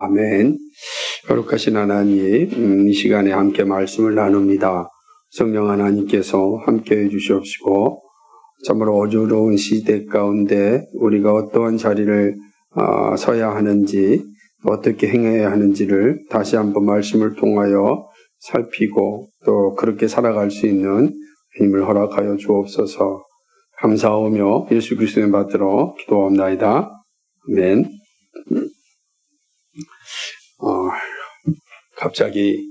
아멘. 거룩하신 하나님, 이 시간에 함께 말씀을 나눕니다. 성령 하나님께서 함께 해주시옵시고, 참으로 어려운 시대 가운데 우리가 어떠한 자리를 서야 하는지, 어떻게 행해야 하는지를 다시 한번 말씀을 통하여 살피고 또 그렇게 살아갈 수 있는 힘을 허락하여 주옵소서. 감사하며 예수 그리스도의 받들어 기도합나이다. 아멘. 갑자기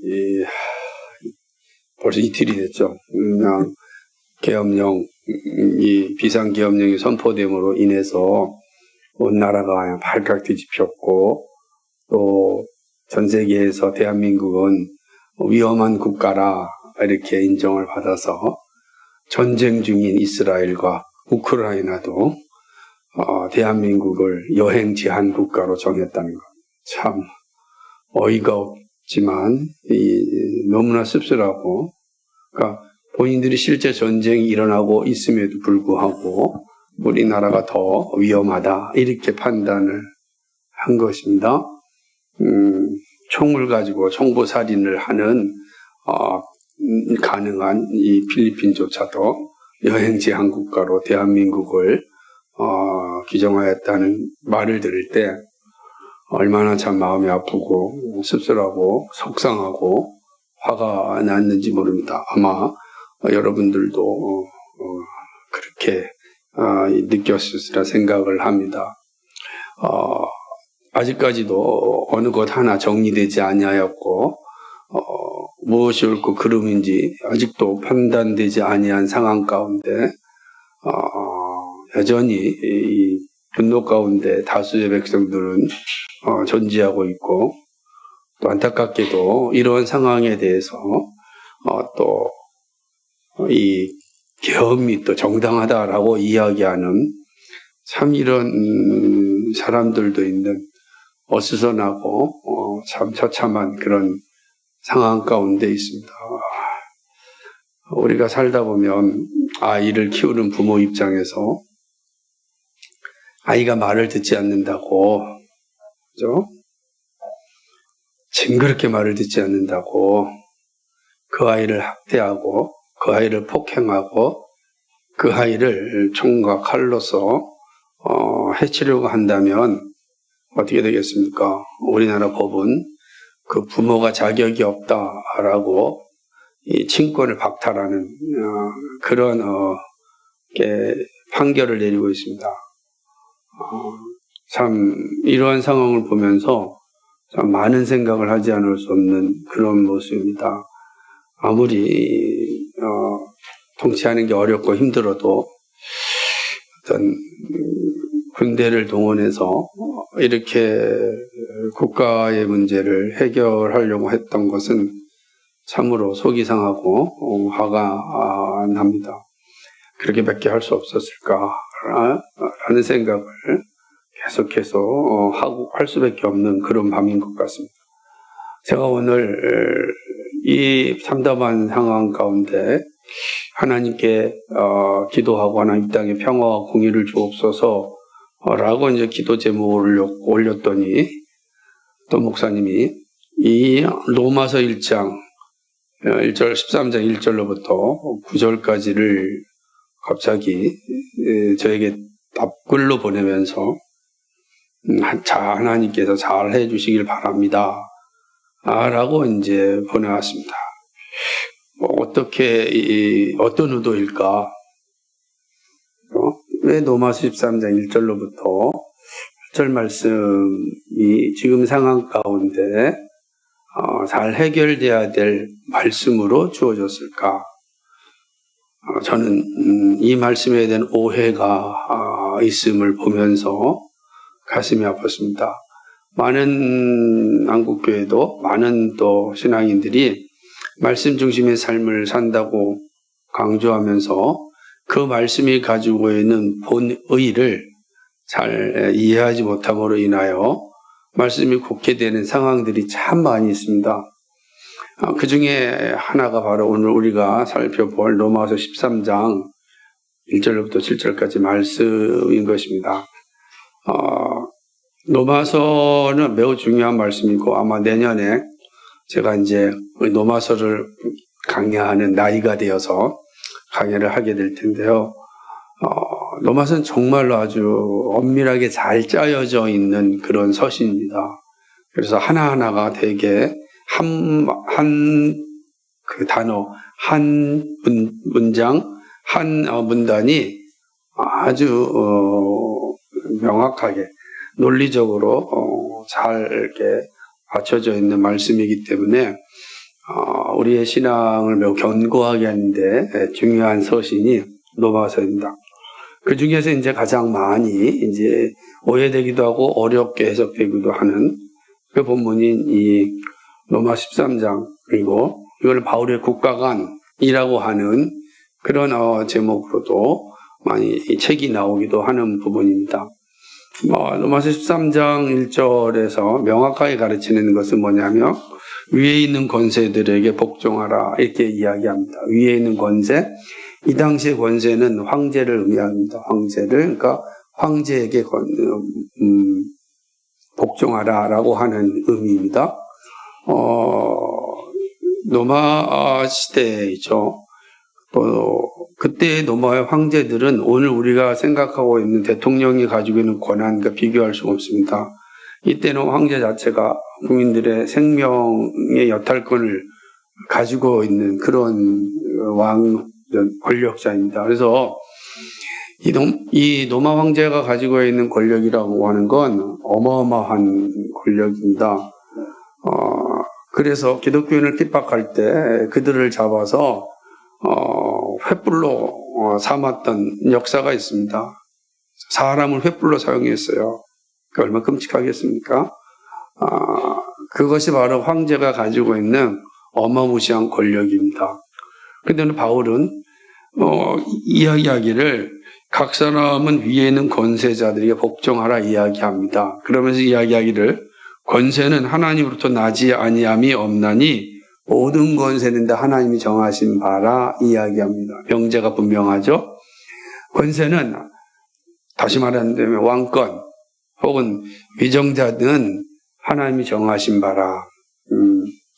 벌써 이틀이 됐죠. 그냥 계엄령이 비상계엄령이 선포됨으로 인해서 온 나라가 발칵 뒤집혔고, 또 전 세계에서 대한민국은 위험한 국가라 이렇게 인정을 받아서 전쟁 중인 이스라엘과 우크라이나도 대한민국을 여행 제한 국가로 정했다는 것. 참 어이가 없지만 너무나 씁쓸하고, 그러니까 본인들이 실제 전쟁이 일어나고 있음에도 불구하고 우리나라가 더 위험하다 이렇게 판단을 한 것입니다. 총을 가지고 총보살인을 하는 가능한 이 필리핀조차도 여행 제한 국가로 대한민국을 규정하였다는 말을 들을 때 얼마나 참 마음이 아프고 씁쓸하고 속상하고 화가 났는지 모릅니다. 아마 여러분들도 그렇게 느꼈으리라 생각을 합니다. 아직까지도 어느 것 하나 정리되지 아니하였고 무엇이 옳고 그름인지 아직도 판단되지 아니한 상황 가운데 여전히 이 분노 가운데 다수의 백성들은 존재하고 있고, 또 안타깝게도 이러한 상황에 대해서 또 이 계엄이 또 정당하다라고 이야기하는 참 이런 사람들도 있는 어수선하고 참 처참한 그런 상황 가운데 있습니다. 우리가 살다 보면 아이를 키우는 부모 입장에서 아이가 말을 듣지 않는다고, 그죠? 징그럽게 말을 듣지 않는다고 그 아이를 학대하고 그 아이를 폭행하고 그 아이를 총과 칼로서 해치려고 한다면 어떻게 되겠습니까? 우리나라 법은 그 부모가 자격이 없다라고 이 친권을 박탈하는 그런 판결을 내리고 있습니다. 참 이러한 상황을 보면서 참 많은 생각을 하지 않을 수 없는 그런 모습입니다. 아무리 통치하는 게 어렵고 힘들어도 어떤 군대를 동원해서 이렇게 국가의 문제를 해결하려고 했던 것은 참으로 속이 상하고 화가 납니다. 그렇게밖에 할 수 없었을까라는 생각을 계속해서 할 수밖에 없는 그런 밤인 것 같습니다. 제가 오늘 이 참담한 상황 가운데 하나님께 기도하고 하나님 땅에 평화와 공의를 주옵소서 라고 이제 기도 제목을 올렸더니 또 목사님이 이 로마서 1장 1절 13장 1절로부터 9절까지를 갑자기 저에게 답글로 보내면서 하나님께서 잘 해주시길 바랍니다 라고 이제 보내왔습니다. 어떤 의도일까? 왜 로마서 13장 1절로부터 8절 말씀이 지금 상황 가운데 잘 해결돼야 될 말씀으로 주어졌을까? 저는 이 말씀에 대한 오해가 있음을 보면서 가슴이 아팠습니다. 많은 한국교회도 많은 또 신앙인들이 말씀 중심의 삶을 산다고 강조하면서 그 말씀이 가지고 있는 본의를 잘 이해하지 못함으로 인하여 말씀이 곡해되는 상황들이 참 많이 있습니다. 그 중에 하나가 바로 오늘 우리가 살펴볼 로마서 13장 1절부터 7절까지 말씀인 것입니다. 로마서는 매우 중요한 말씀이고 아마 내년에 제가 이제 로마서를 강의하는 나이가 되어서 강의를 하게 될 텐데요. 로마서는 정말로 아주 엄밀하게 잘 짜여져 있는 그런 서신입니다. 그래서 하나하나가 되게 그 단어, 한 문장, 한 문단이 아주 명확하게 논리적으로 잘 이렇게 받쳐져 있는 말씀이기 때문에 우리의 신앙을 매우 견고하게 하는데 중요한 서신이 로마서입니다. 그 중에서 이제 가장 많이 이제 오해되기도 하고 어렵게 해석되기도 하는 그 본문인 이 로마 13장, 그리고 이걸 바울의 국가관이라고 하는 그런 제목으로도 많이 이 책이 나오기도 하는 부분입니다. 로마서 13장 1절에서 명확하게 가르치는 것은 뭐냐면 위에 있는 권세들에게 복종하라 이렇게 이야기합니다. 위에 있는 권세, 이 당시의 권세는 황제를 의미합니다. 황제를, 그러니까 황제에게 복종하라라고 하는 의미입니다. 로마 시대이죠. 그때의 로마의 황제들은 오늘 우리가 생각하고 있는 대통령이 가지고 있는 권한과 비교할 수가 없습니다. 이때는 황제 자체가 국민들의 생명의 여탈권을 가지고 있는 그런 권력자입니다. 그래서 이 로마 황제가 가지고 있는 권력이라고 하는 건 어마어마한 권력입니다. 그래서 기독교인을 핍박할 때 그들을 잡아서 횃불로 삼았던 역사가 있습니다. 사람을 횃불로 사용했어요. 얼마나 끔찍하겠습니까? 그것이 바로 황제가 가지고 있는 어마무시한 권력입니다. 그런데 바울은 이야기하기를 각 사람은 위에 있는 권세자들에게 복종하라 이야기합니다. 그러면서 이야기하기를 권세는 하나님으로부터 나지 아니함이 없나니 모든 권세는 다 하나님이 정하신 바라 이야기합니다. 명제가 분명하죠. 권세는 다시 말하면 왕권 혹은 위정자는 하나님이 정하신 바라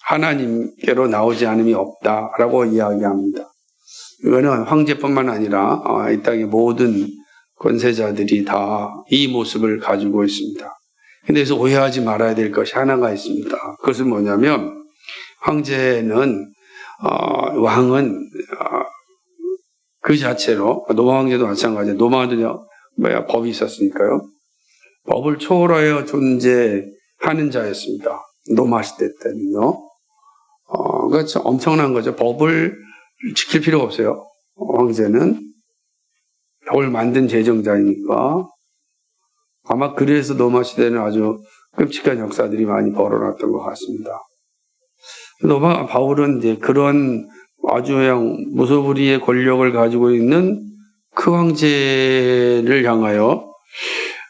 하나님께로 나오지 않음이 없다라고 이야기합니다. 이거는 황제뿐만 아니라 이 땅의 모든 권세자들이 다 이 모습을 가지고 있습니다. 근데 여기서 오해하지 말아야 될 것이 하나가 있습니다. 그것은 뭐냐면 황제는 왕은 그 자체로 로마 황제도 마찬가지예요. 로마도 법이 있었으니까요. 법을 초월하여 존재하는 자였습니다. 로마 시대 때는요. 그렇죠. 엄청난 거죠. 법을 지킬 필요가 없어요. 황제는 법을 만든 제정자이니까. 아마 그래서 로마 시대는 아주 끔찍한 역사들이 많이 벌어났던 것 같습니다. 로마 바울은 이제 그런 아주 그냥 무소불위의 권력을 가지고 있는 그 황제를 향하여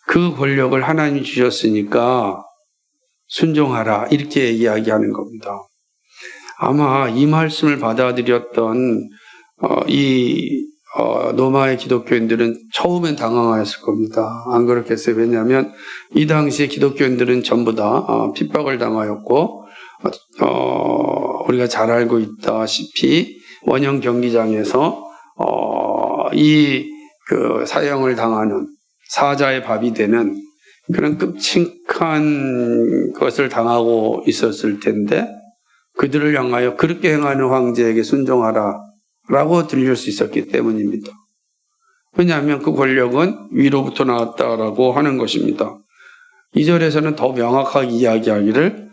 그 권력을 하나님이 주셨으니까 순종하라 이렇게 이야기하는 겁니다. 아마 이 말씀을 받아들였던 로마의 기독교인들은 처음엔 당황하였을 겁니다. 안 그렇겠어요? 왜냐하면 이 당시에 기독교인들은 전부 다 핍박을 당하였고 우리가 잘 알고 있다시피 원형 경기장에서 그 사형을 당하는 사자의 밥이 되는 그런 끔찍한 것을 당하고 있었을 텐데 그들을 향하여 그렇게 행하는 황제에게 순종하라 라고 들릴 수 있었기 때문입니다. 왜냐하면 그 권력은 위로부터 나왔다라고 하는 것입니다. 2절에서는 더 명확하게 이야기하기를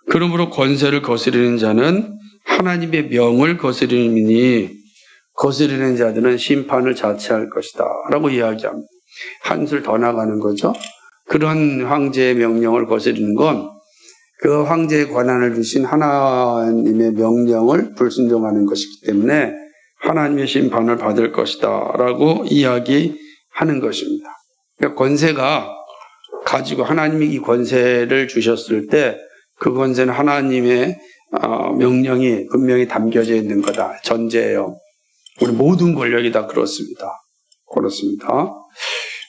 그러므로 권세를 거스리는 자는 하나님의 명을 거스리니 거스리는 자들은 심판을 자체할 것이다 라고 이야기합니다. 한술 더 나가는 거죠. 그런 황제의 명령을 거스리는 건 그 황제의 권한을 주신 하나님의 명령을 불순종하는 것이기 때문에 하나님의 심판을 받을 것이다 라고 이야기하는 것입니다. 그러니까 권세가 가지고 하나님이 이 권세를 주셨을 때 그 권세는 하나님의 명령이 분명히 담겨져 있는 거다. 전제예요. 우리 모든 권력이 다 그렇습니다.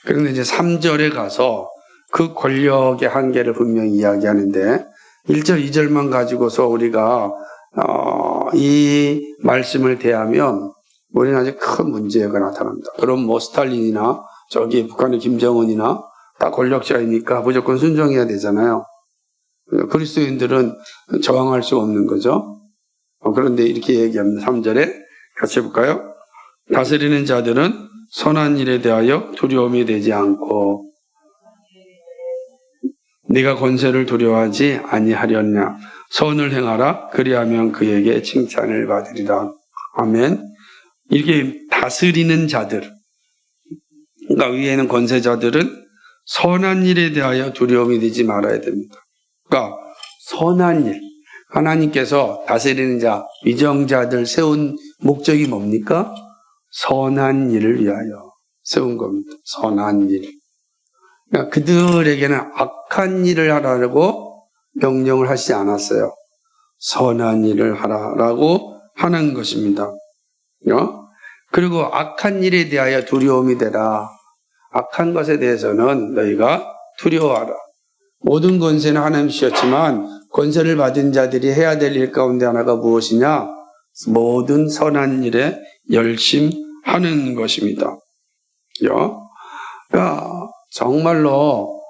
그런데 이제 3절에 가서 그 권력의 한계를 분명히 이야기하는데 1절, 2절만 가지고서 우리가 이 말씀을 대하면 우리는 아주 큰 문제가 나타납니다. 그럼 뭐 스탈린이나 저기 북한의 김정은이나 다 권력자이니까 무조건 순종해야 되잖아요. 그리스도인들은 저항할 수 없는 거죠. 그런데 이렇게 얘기합니다. 3절에 같이 해볼까요? 다스리는 자들은 선한 일에 대하여 두려움이 되지 않고 네가 권세를 두려워하지 아니하렸냐. 선을 행하라. 그리하면 그에게 칭찬을 받으리라. 아멘. 이렇게 다스리는 자들, 그러니까 위에 있는 권세자들은 선한 일에 대하여 두려움이 되지 말아야 됩니다. 그러니까 선한 일, 하나님께서 다스리는 자, 위정자들 세운 목적이 뭡니까? 선한 일을 위하여 세운 겁니다. 선한 일. 그러니까 그들에게는 악한 일을 하라고 명령을 하시지 않았어요. 선한 일을 하라라고 하는 것입니다. 그리고 악한 일에 대하여 두려움이 되라. 악한 것에 대해서는 너희가 두려워하라. 모든 권세는 하나님 주셨지만 권세를 받은 자들이 해야 될 일 가운데 하나가 무엇이냐? 모든 선한 일에 열심하는 것입니다. 그러니까 정말로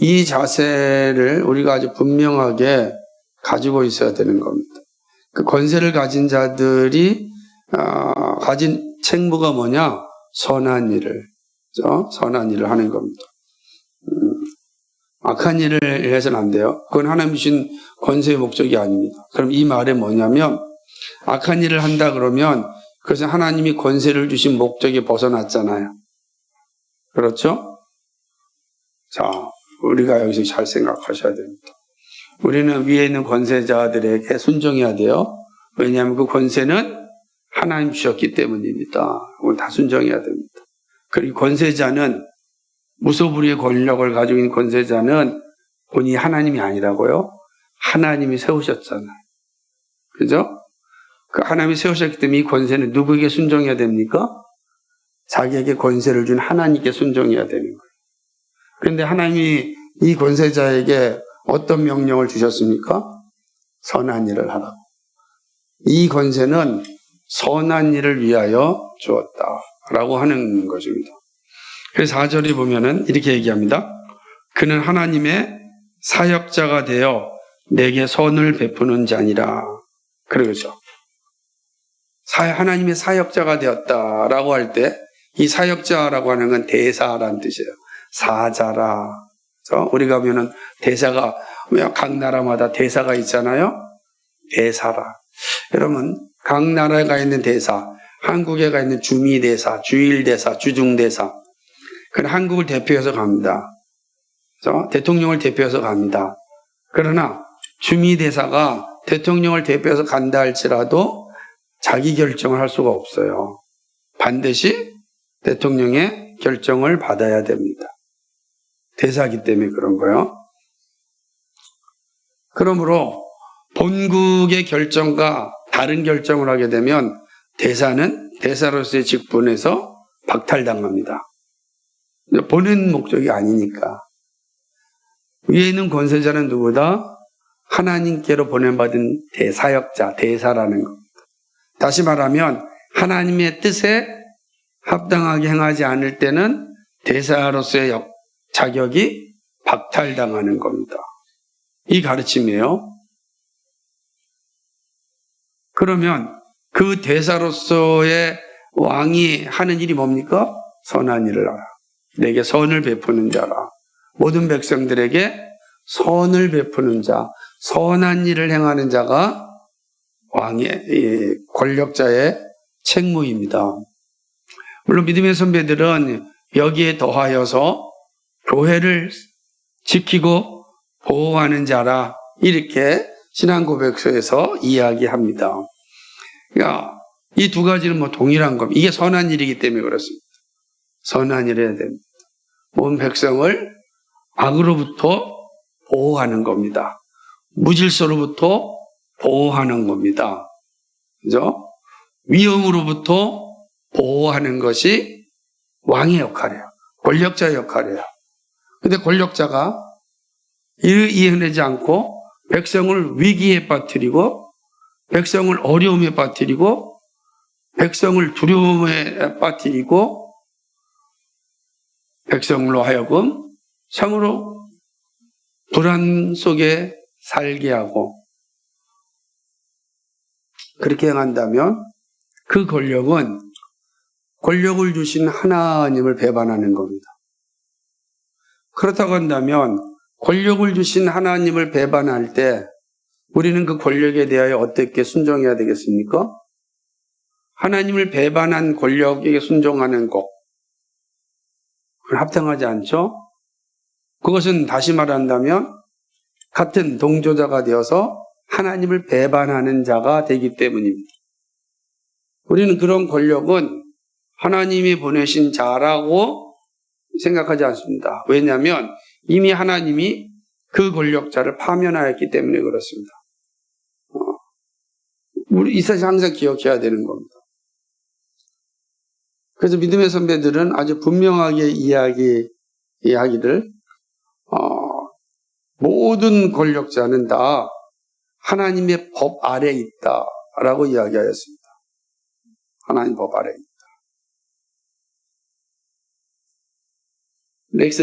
이 자세를 우리가 아주 분명하게 가지고 있어야 되는 겁니다. 그 권세를 가진 자들이 가진 책무가 뭐냐? 선한 일을, 그렇죠? 선한 일을 하는 겁니다. 악한 일을 해서는 안 돼요. 그건 하나님 주신 권세의 목적이 아닙니다. 그럼 이 말에 뭐냐면 악한 일을 한다 그러면 그것은 하나님이 권세를 주신 목적에 벗어났잖아요. 그렇죠? 자, 우리가 여기서 잘 생각하셔야 됩니다. 우리는 위에 있는 권세자들에게 순종해야 돼요. 왜냐하면 그 권세는 하나님 주셨기 때문입니다. 그걸 다 순종해야 됩니다. 그리고 권세자는 무소불위의 권력을 가지고 있는 권세자는 본인이 하나님이 아니라고요. 하나님이 세우셨잖아요. 그죠? 그 하나님이 세우셨기 때문에 이 권세는 누구에게 순종해야 됩니까? 자기에게 권세를 준 하나님께 순종해야 되는 거예요. 그런데 하나님이 이 권세자에게 어떤 명령을 주셨습니까? 선한 일을 하라고. 이 권세는 선한 일을 위하여 주었다라고 하는 것입니다. 그래서 4절에 보면은 이렇게 얘기합니다. 그는 하나님의 사역자가 되어 내게 선을 베푸는 자니라. 그러죠. 하나님의 사역자가 되었다라고 할 때 이 사역자라고 하는 건 대사라는 뜻이에요. 사자라. 우리가 보면은 대사가 각 나라마다 대사가 있잖아요. 대사라. 여러분 각 나라에 가 있는 대사, 한국에 가 있는 주미대사, 주일대사, 주중대사, 그는 한국을 대표해서 갑니다. 그렇죠? 대통령을 대표해서 갑니다. 그러나 주미대사가 대통령을 대표해서 간다 할지라도 자기 결정을 할 수가 없어요. 반드시 대통령의 결정을 받아야 됩니다. 대사이기 때문에 그런 거예요. 그러므로 본국의 결정과 다른 결정을 하게 되면 대사는 대사로서의 직분에서 박탈당합니다. 보낸 목적이 아니니까. 위에 있는 권세자는 누구다? 하나님께로 보낸받은 대사역자, 대사라는 겁니다. 다시 말하면 하나님의 뜻에 합당하게 행하지 않을 때는 대사로서의 자격이 박탈당하는 겁니다. 이 가르침이에요. 그러면 그 대사로서의 왕이 하는 일이 뭡니까? 선한 일을 하라. 내게 선을 베푸는 자라. 모든 백성들에게 선을 베푸는 자, 선한 일을 행하는 자가 왕의 권력자의 책무입니다. 물론 믿음의 선배들은 여기에 더하여서 교회를 지키고 보호하는 자라 이렇게 신앙고백서에서 이야기합니다. 그러니까 이 두 가지는 뭐 동일한 겁니다. 이게 선한 일이기 때문에 그렇습니다. 선한 일을 해야 됩니다. 온 백성을 악으로부터 보호하는 겁니다. 무질서로부터 보호하는 겁니다. 그죠? 위험으로부터 보호하는 것이 왕의 역할이에요. 권력자의 역할이에요. 근데 권력자가 이를 이해하지 않고 백성을 위기에 빠뜨리고 백성을 어려움에 빠뜨리고 백성을 두려움에 빠뜨리고 백성으로 하여금 참으로 불안 속에 살게 하고 그렇게 행한다면 그 권력은 권력을 주신 하나님을 배반하는 겁니다. 그렇다고 한다면 권력을 주신 하나님을 배반할 때 우리는 그 권력에 대하여 어떻게 순종해야 되겠습니까? 하나님을 배반한 권력에게 순종하는 것, 그건 합당하지 않죠? 그것은 다시 말한다면 같은 동조자가 되어서 하나님을 배반하는 자가 되기 때문입니다. 우리는 그런 권력은 하나님이 보내신 자라고 생각하지 않습니다. 왜냐하면 이미 하나님이 그 권력자를 파면하였기 때문에 그렇습니다. 우리 이 사실 항상 기억해야 되는 겁니다. 그래서 믿음의 선배들은 아주 분명하게 이야기를 모든 권력자는 다 하나님의 법 아래 있다라고 이야기하였습니다. 하나님 법 아래 있다.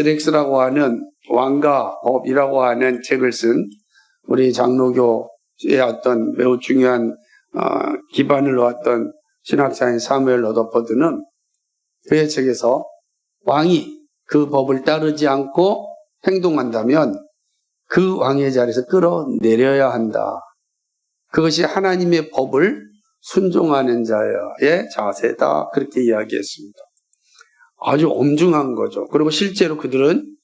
렉스라고 하는 왕가 법이라고 하는 책을 쓴 우리 장로교의 어떤 매우 중요한 기반을 놓았던 신학자인 사무엘 러더퍼드는 그의 책에서 왕이 그 법을 따르지 않고 행동한다면 그 왕의 자리에서 끌어내려야 한다. 그것이 하나님의 법을 순종하는 자의 자세다. 그렇게 이야기했습니다. 아주 엄중한 거죠. 그리고 실제로 그들은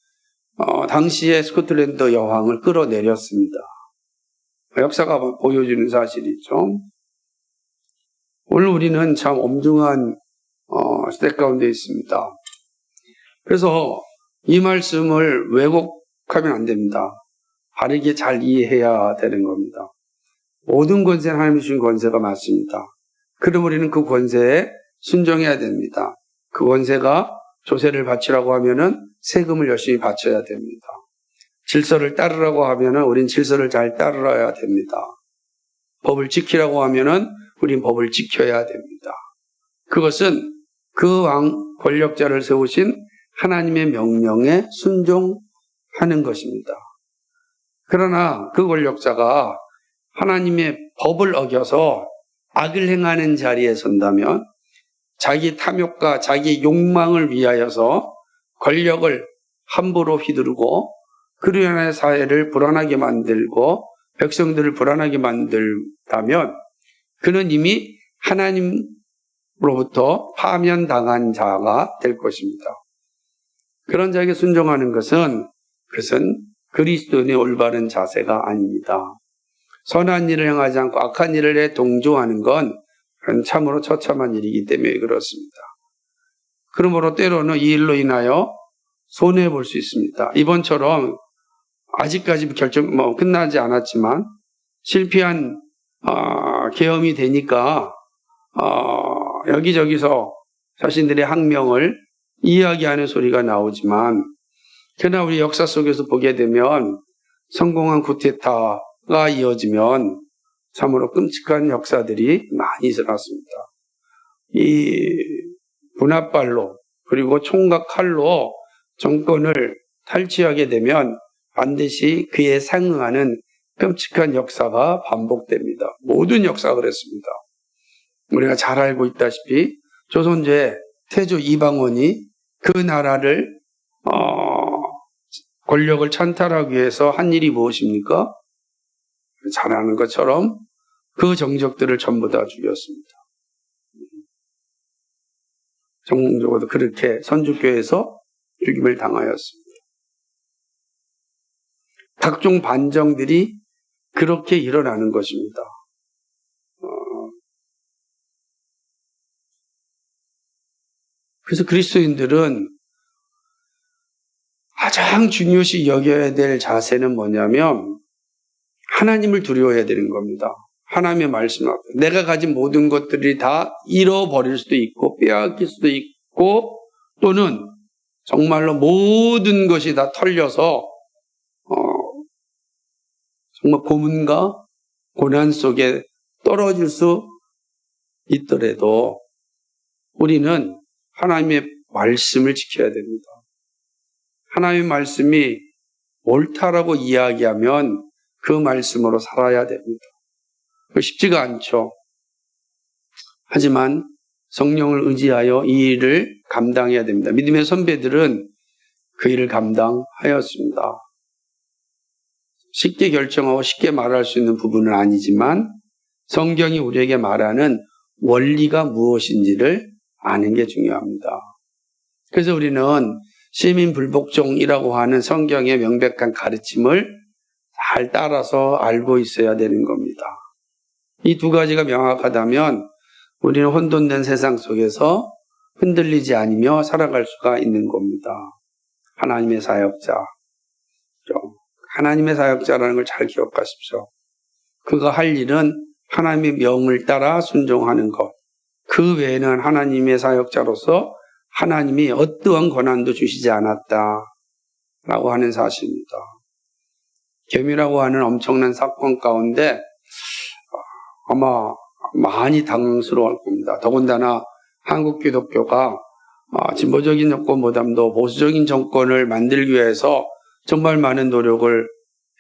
당시의 스코틀랜드 여왕을 끌어내렸습니다. 역사가 보여주는 사실이죠. 오늘 우리는 참 엄중한 시대 가운데 있습니다. 그래서 이 말씀을 왜곡하면 안 됩니다. 바르게 잘 이해해야 되는 겁니다. 모든 권세는 하나님이 주신 권세가 맞습니다. 그럼 우리는 그 권세에 순종해야 됩니다. 그 권세가 조세를 바치라고 하면은 세금을 열심히 바쳐야 됩니다. 질서를 따르라고 하면은 우린 질서를 잘 따르어야 됩니다. 법을 지키라고 하면은 우린 법을 지켜야 됩니다. 그것은 그 왕 권력자를 세우신 하나님의 명령에 순종하는 것입니다. 그러나 그 권력자가 하나님의 법을 어겨서 악을 행하는 자리에 선다면 자기 탐욕과 자기 욕망을 위하여서 권력을 함부로 휘두르고 그로 인해 사회를 불안하게 만들고 백성들을 불안하게 만들다면 그는 이미 하나님으로부터 파면당한 자가 될 것입니다. 그런 자에게 순종하는 것은 그리스도인의 올바른 자세가 아닙니다. 선한 일을 행하지 않고 악한 일을 해 동조하는 건 참으로 처참한 일이기 때문에 그렇습니다. 그러므로 때로는 이 일로 인하여 손해볼 수 있습니다. 이번처럼 아직까지 끝나지 않았지만 실패한 계엄이 되니까 여기저기서 자신들의 학명을 이야기하는 소리가 나오지만 그러나 우리 역사 속에서 보게 되면 성공한 쿠데타가 이어지면 참으로 끔찍한 역사들이 많이 일어났습니다. 이 분합발로 그리고 총과 칼로 정권을 탈취하게 되면 반드시 그에 상응하는 끔찍한 역사가 반복됩니다. 모든 역사가 그랬습니다. 우리가 잘 알고 있다시피 조선제 태조 이방원이 그 나라를 권력을 찬탈하기 위해서 한 일이 무엇입니까? 잘 아는 것처럼 그 정적들을 전부 다 죽였습니다. 정적으로도 그렇게 선주교에서 죽임을 당하였습니다. 각종 반정들이 그렇게 일어나는 것입니다. 그래서 그리스도인들은 가장 중요시 여겨야 될 자세는 뭐냐면 하나님을 두려워해야 되는 겁니다. 하나님의 말씀 앞에 내가 가진 모든 것들이 다 잃어버릴 수도 있고 빼앗길 수도 있고 또는 정말로 모든 것이 다 털려서 정말 고문과 고난 속에 떨어질 수 있더라도 우리는 하나님의 말씀을 지켜야 됩니다. 하나님의 말씀이 옳다라고 이야기하면 그 말씀으로 살아야 됩니다. 쉽지가 않죠. 하지만 성령을 의지하여 이 일을 감당해야 됩니다. 믿음의 선배들은 그 일을 감당하였습니다. 쉽게 결정하고 쉽게 말할 수 있는 부분은 아니지만 성경이 우리에게 말하는 원리가 무엇인지를 아는 게 중요합니다. 그래서 우리는 시민불복종이라고 하는 성경의 명백한 가르침을 잘 따라서 알고 있어야 되는 겁니다. 이 두 가지가 명확하다면 우리는 혼돈된 세상 속에서 흔들리지 않으며 살아갈 수가 있는 겁니다. 하나님의 사역자. 하나님의 사역자라는 걸 잘 기억하십시오. 그가 할 일은 하나님의 명을 따라 순종하는 것. 그 외에는 하나님의 사역자로서 하나님이 어떠한 권한도 주시지 않았다라고 하는 사실입니다. 계미라고 하는 엄청난 사건 가운데 아마 많이 당황스러워할 겁니다. 더군다나 한국 기독교가 진보적인 정권보다도 보수적인 정권을 만들기 위해서 정말 많은 노력을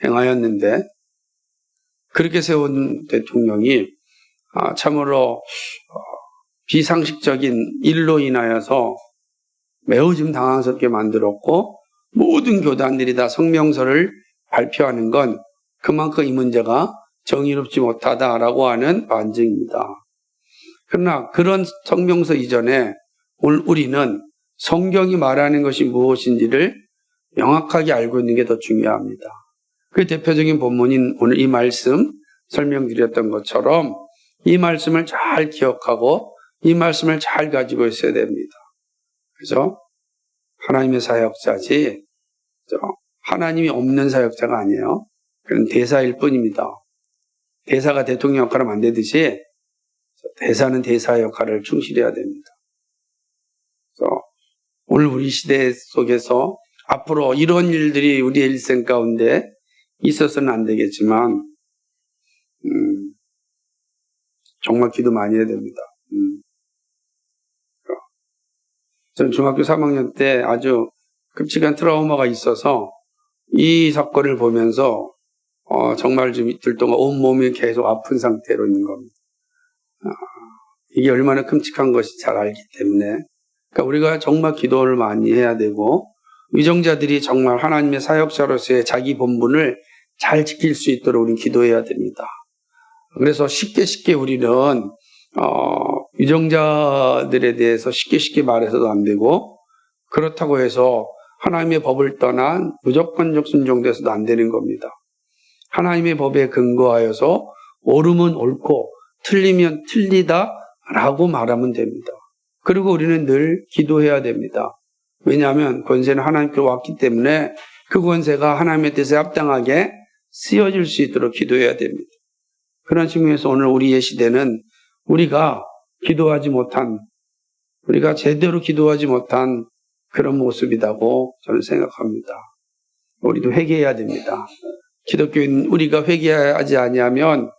행하였는데 그렇게 세운 대통령이 참으로 비상식적인 일로 인하여서 매우 좀 당황스럽게 만들었고 모든 교단들이 다 성명서를 발표하는 건 그만큼 이 문제가 정의롭지 못하다라고 하는 반증입니다. 그러나 그런 성명서 이전에 오늘 우리는 성경이 말하는 것이 무엇인지를 명확하게 알고 있는 게 더 중요합니다. 그 대표적인 본문인 오늘 이 말씀 설명드렸던 것처럼 이 말씀을 잘 기억하고 이 말씀을 잘 가지고 있어야 됩니다. 그래서 하나님의 사역자지 하나님이 없는 사역자가 아니에요. 그런 대사일 뿐입니다. 대사가 대통령 역할을 안 되듯이 대사는 대사의 역할을 충실해야 됩니다. 그래서 오늘 우리 시대 속에서 앞으로 이런 일들이 우리의 일생 가운데 있어서는 안 되겠지만 정말 기도 많이 해야 됩니다. 저는 중학교 3학년 때 아주 끔찍한 트라우마가 있어서 이 사건을 보면서 정말 좀 이틀 동안 온몸이 계속 아픈 상태로 있는 겁니다. 이게 얼마나 끔찍한 것이 잘 알기 때문에 그러니까 우리가 정말 기도를 많이 해야 되고 위정자들이 정말 하나님의 사역자로서의 자기 본분을 잘 지킬 수 있도록 우리는 기도해야 됩니다. 그래서 쉽게 우리는 위정자들에 대해서 쉽게 말해서도 안 되고 그렇다고 해서 하나님의 법을 떠난 무조건적 순종돼서도 안 되는 겁니다. 하나님의 법에 근거하여서 옳으면 옳고 틀리면 틀리다라고 말하면 됩니다. 그리고 우리는 늘 기도해야 됩니다. 왜냐하면 권세는 하나님께로 왔기 때문에 그 권세가 하나님의 뜻에 합당하게 쓰여질 수 있도록 기도해야 됩니다. 그런 측면에서 오늘 우리의 시대는 우리가 제대로 기도하지 못한 그런 모습이라고 저는 생각합니다. 우리도 회개해야 됩니다. 기독교인 우리가 회개하지 아니하면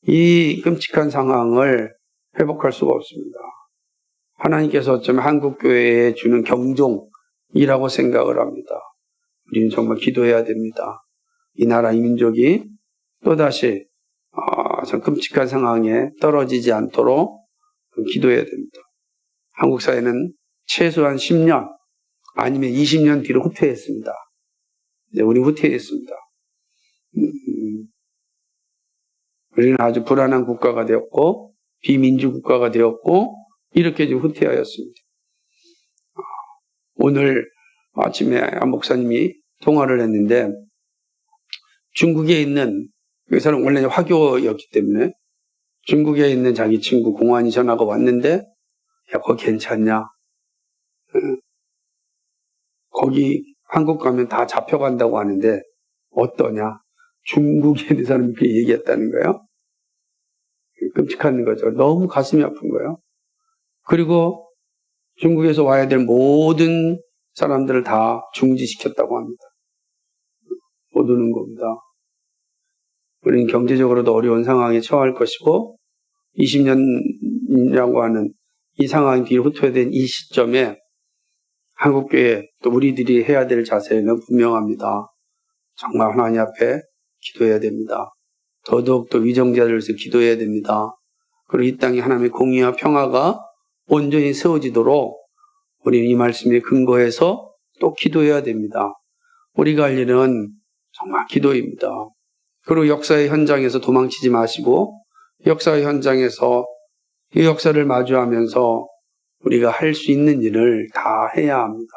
이 끔찍한 상황을 회복할 수가 없습니다. 하나님께서 어쩌면 한국교회에 주는 경종이라고 생각을 합니다. 우리는 정말 기도해야 됩니다. 이 나라 이 민족이 또다시 저 끔찍한 상황에 떨어지지 않도록 기도해야 됩니다. 한국 사회는 최소한 10년 아니면 20년 뒤로 후퇴했습니다. 이제 우리 후퇴했습니다. 우리는 아주 불안한 국가가 되었고 비민주 국가가 되었고 이렇게 좀 후퇴하였습니다. 오늘 아침에 한 목사님이 통화를 했는데 중국에 있는 그 사람 원래 화교였기 때문에 중국에 있는 자기 친구 공안이 전화가 왔는데 야 거기 괜찮냐? 거기 한국 가면 다 잡혀간다고 하는데 어떠냐? 중국에 있는 사람이 그렇게 얘기했다는 거예요. 끔찍한 거죠. 너무 가슴이 아픈 거예요. 그리고 중국에서 와야 될 모든 사람들을 다 중지시켰다고 합니다. 못 오는 겁니다. 우리는 경제적으로도 어려운 상황에 처할 것이고 20년이라고 하는 이 상황이 뒤로 후퇴된 이 시점에 한국교회 또 우리들이 해야 될 자세는 분명합니다. 정말 하나님 앞에 기도해야 됩니다. 더더욱더 위정자들에서 기도해야 됩니다. 그리고 이 땅에 하나님의 공의와 평화가 온전히 세워지도록 우리는 이 말씀에 근거해서 또 기도해야 됩니다. 우리가 할 일은 정말 기도입니다. 그리고 역사의 현장에서 도망치지 마시고 역사의 현장에서 이 역사를 마주하면서 우리가 할 수 있는 일을 다 해야 합니다.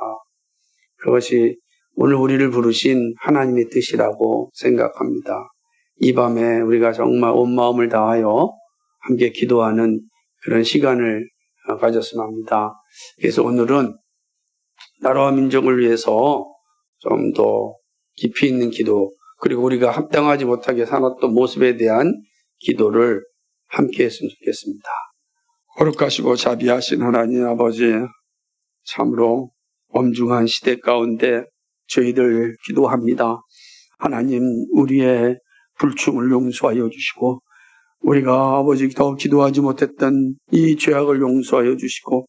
그것이 오늘 우리를 부르신 하나님의 뜻이라고 생각합니다. 이 밤에 우리가 정말 온 마음을 다하여 함께 기도하는 그런 시간을 가졌으면 합니다. 그래서 오늘은 나라와 민족을 위해서 좀 더 깊이 있는 기도, 그리고 우리가 합당하지 못하게 살았던 모습에 대한 기도를 함께 했으면 좋겠습니다. 거룩하시고 자비하신 하나님 아버지, 참으로 엄중한 시대 가운데 저희들 기도합니다. 하나님, 우리의 불충을 용서하여 주시고 우리가 아버지 더 기도하지 못했던 이 죄악을 용서하여 주시고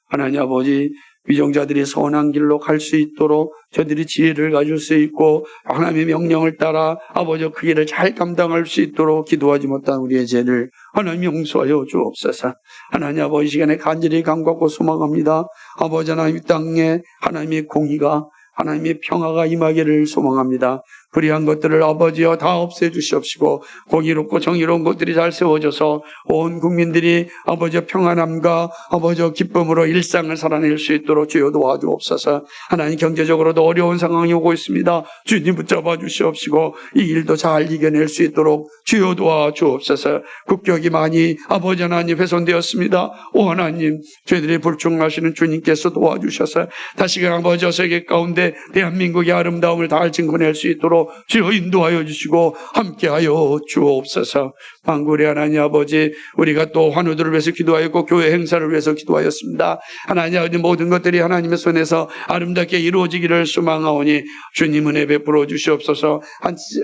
하나님 아버지, 위정자들이 선한 길로 갈 수 있도록 저들이 지혜를 가질 수 있고 하나님의 명령을 따라 아버지 그 길을 잘 감당할 수 있도록 기도하지 못한 우리의 죄를 하나님 용서하여 주옵소서. 하나님 아버지, 시간에 간절히 간구하고 소망합니다. 아버지 하나님, 이 땅에 하나님의 공의가 하나님의 평화가 임하기를 소망합니다. 불의한 것들을 아버지여 다 없애주시옵시고 공의롭고 정의로운 것들이 잘 세워져서 온 국민들이 아버지여 평안함과 아버지여 기쁨으로 일상을 살아낼 수 있도록 주여 도와주옵소서. 하나님, 경제적으로도 어려운 상황이 오고 있습니다. 주님 붙잡아 주시옵시고 이 일도 잘 이겨낼 수 있도록 주여 도와주옵소서. 국격이 많이 아버지 하나님 훼손되었습니다. 오 하나님, 저희들이 불충하시는 주님께서 도와주셔서 다시금 아버지 세계 가운데 대한민국의 아름다움을 다 증거낼 수 있도록 주여 인도하여 주시고 함께하여 주옵소서. 만군의 하나님 아버지, 우리가 또 환우들을 위해서 기도하였고 교회 행사를 위해서 기도하였습니다. 하나님 아버지, 모든 것들이 하나님의 손에서 아름답게 이루어지기를 소망하오니 주님 은혜 베풀어 주시옵소서.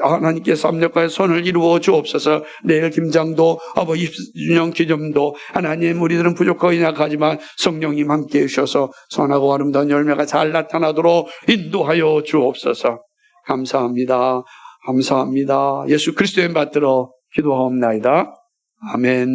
하나님께서 합력하여 손을 이루어 주옵소서. 내일 김장도 아버지 입주년 기념도 하나님, 우리들은 부족하고 약하지만 성령님 함께해 주셔서 선하고 아름다운 열매가 잘 나타나도록 인도하여 주옵소서. 감사합니다. 감사합니다. 예수 그리스도의 받들어 기도하옵나이다. 아멘.